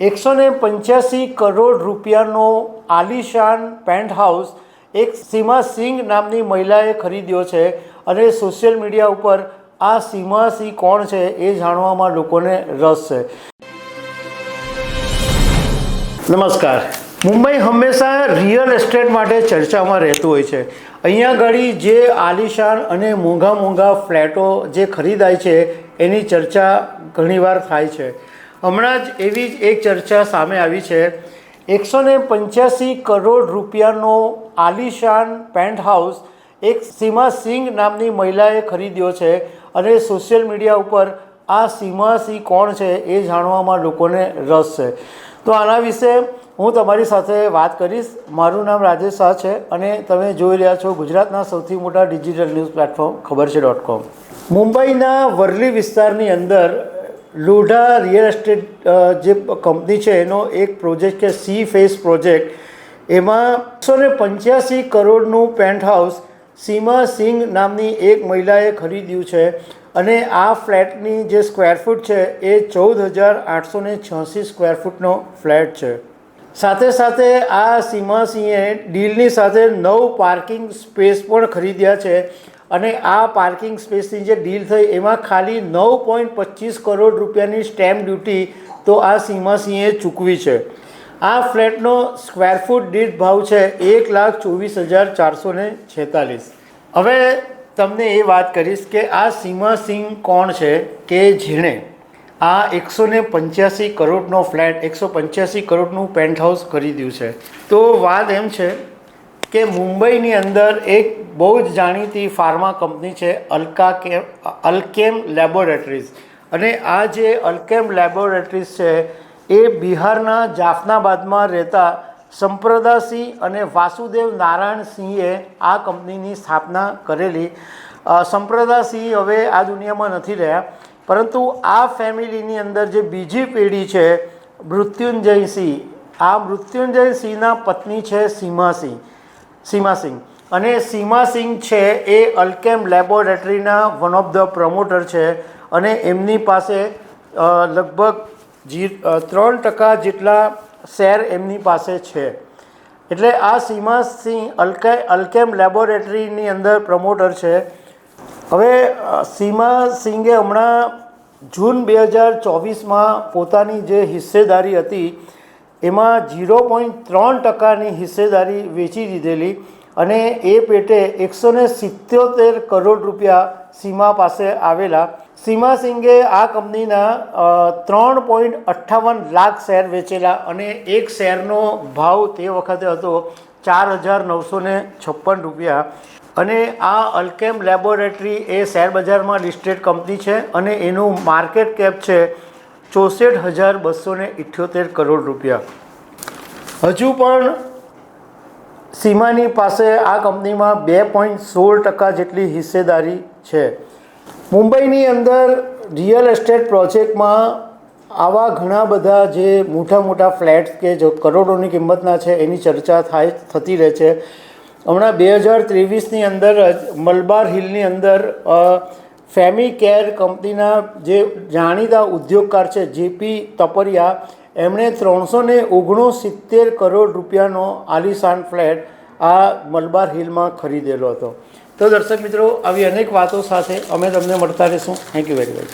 185 કરોડ રૂપિયાનો આલિશાન pant house એક સીમા સિંઘ નામની મહિલાએ ખરીદ્યો છે અને સોશિયલ મીડિયા ઉપર આ સીમા સિંહ કોણ છે એ જાણવામાં લોકોને રસ છે। નમસ્કાર। મુંબઈ હંમેશા રિયલ એસ્ટેટ માટે ચર્ચામાં રહેતું હોય છે। અહીંયા આગળ જે આલિશાન અને મોંઘા મોંઘા ફ્લેટો જે ખરીદાય છે એની ચર્ચા ઘણીવાર થાય છે। હમણાં જ એવી જ એક ચર્ચા સામે આવી છે। 185 કરોડ રૂપિયાનો આલિશાન પેન્ટ હાઉસ એક સીમા સિંઘ નામની મહિલાએ ખરીદ્યો છે અને સોશિયલ મીડિયા ઉપર આ સીમા સિંહ કોણ છે એ જાણવામાં લોકોને રસ છે। તો આના વિશે હું તમારી સાથે વાત કરીશ। મારું નામ રાજેશ શાહ છે અને તમે જોઈ રહ્યા છો ગુજરાતના સૌથી મોટા ડિજિટલ ન્યૂઝ પ્લેટફોર્મ ખબરછે.com। મુંબઈના વર્લી વિસ્તારની અંદર લોઢા રિયલ એસ્ટેટ જે કંપની છે એનો એક પ્રોજેક્ટ કે સી ફેસ પ્રોજેક્ટ, એમાં 185 કરોડનું પેન્ટ હાઉસ સીમા સિંઘ નામની એક મહિલાએ ખરીદ્યું છે અને આ ફ્લેટની જે સ્ક્વેર ફૂટ છે એ 14,886 સ્ક્વેર ફૂટનો ફ્લેટ છે। સાથે સાથે આ સીમા સિંહે ડીલની સાથે 9 પાર્કિંગ સ્પેસ પણ ખરીદ્યા છે અને આ પાર્કિંગ સ્પેસની જે ડીલ થઈ એમાં ખાલી 9.25 કરોડ રૂપિયાની સ્ટેમ્પ ડ્યુટી તો આ સીમા સિંહે ચૂકવી છે। આ ફ્લેટનો સ્ક્વેર ફૂટ દીઠ ભાવ છે 1,24,446। હવે તમને એ વાત કરીશ કે આ સીમા સિંહ કોણ છે કે જેણે આ 185 કરોડનો ફ્લેટ 185 કરોડનું પેન્ટ હાઉસ ખરીદ્યું છે। તો વાત એમ છે કે મુંબઈની અંદર એક બહુ જ જાણીતી ફાર્મા કંપની છે અલ્કેમ લેબોરેટરીઝ, અને આ જે અલ્કેમ લેબોરેટરીઝ છે એ બિહારના જાફનાબાદમાં રહેતા સંપ્રદા સિંહ અને વાસુદેવ નારાયણ સિંહે આ કંપનીની સ્થાપના કરેલી। સંપ્રદા સિંહ હવે આ દુનિયામાં નથી રહ્યા, પરંતુ આ ફેમિલીની અંદર જે બીજી પેઢી છે મૃત્યુંજય સિંહ, આ મૃત્યુંજય સિંહના પત્ની છે સીમા સિંહ અને સીમા સિંહ છે એ Alkem લેબોરેટરીના one of the promoter છે અને એમની પાસે લગભગ 3% જેટલા શેર એમની પાસે છે। એટલે આ સીમા સિંહ અલ્કેમ લેબોરેટરીની અંદર પ્રમોટર છે। હવે સીમા સિંઘે હમણાં જૂન 2024માં પોતાની જે હિસ્સેદારી હતી એમાં 0.3%ની હિસ્સેદારી વેચી દીધેલી અને એ પેટે 177 કરોડ રૂપિયા સીમા પાસે આવેલા। સીમા સિંઘે આ કંપનીના 3.58 લાખ શેર વેચેલા અને એક શેરનો ભાવ તે વખતે હતો 4,956 રૂપિયા। અને આ અલ્કેમ લેબોરેટરી એ શેરબજારમાં લિસ્ટેડ કંપની છે અને એનું માર્કેટ કેપ છે 64,278 કરોડ રૂપિયા। હજુ પણ સીમાની પાસે આ કંપનીમાં 2.16% જેટલી હિસ્સેદારી છે। મુંબઈની અંદર રિયલ એસ્ટેટ પ્રોજેક્ટમાં આવા ઘણા બધા જે મોટા મોટા ફ્લેટ્સ કે જો કરોડોની કિંમતના છે એની ચર્ચા થતી રહે છે। હમણાં 2023ની અંદર જ મલબાર હિલની અંદર ફેમી કેર કંપનીના જે જાણીતા ઉદ્યોગકાર છે જેપી તપરિયા, એમણે 369 કરોડ રૂપિયાનો આલિશાન ફ્લેટ આ મલબાર હિલમાં ખરીદેલો હતો। તો દર્શક મિત્રો, આવી અનેક વાતો સાથે અમે તમને મળતા રહીશું। Thank you very much.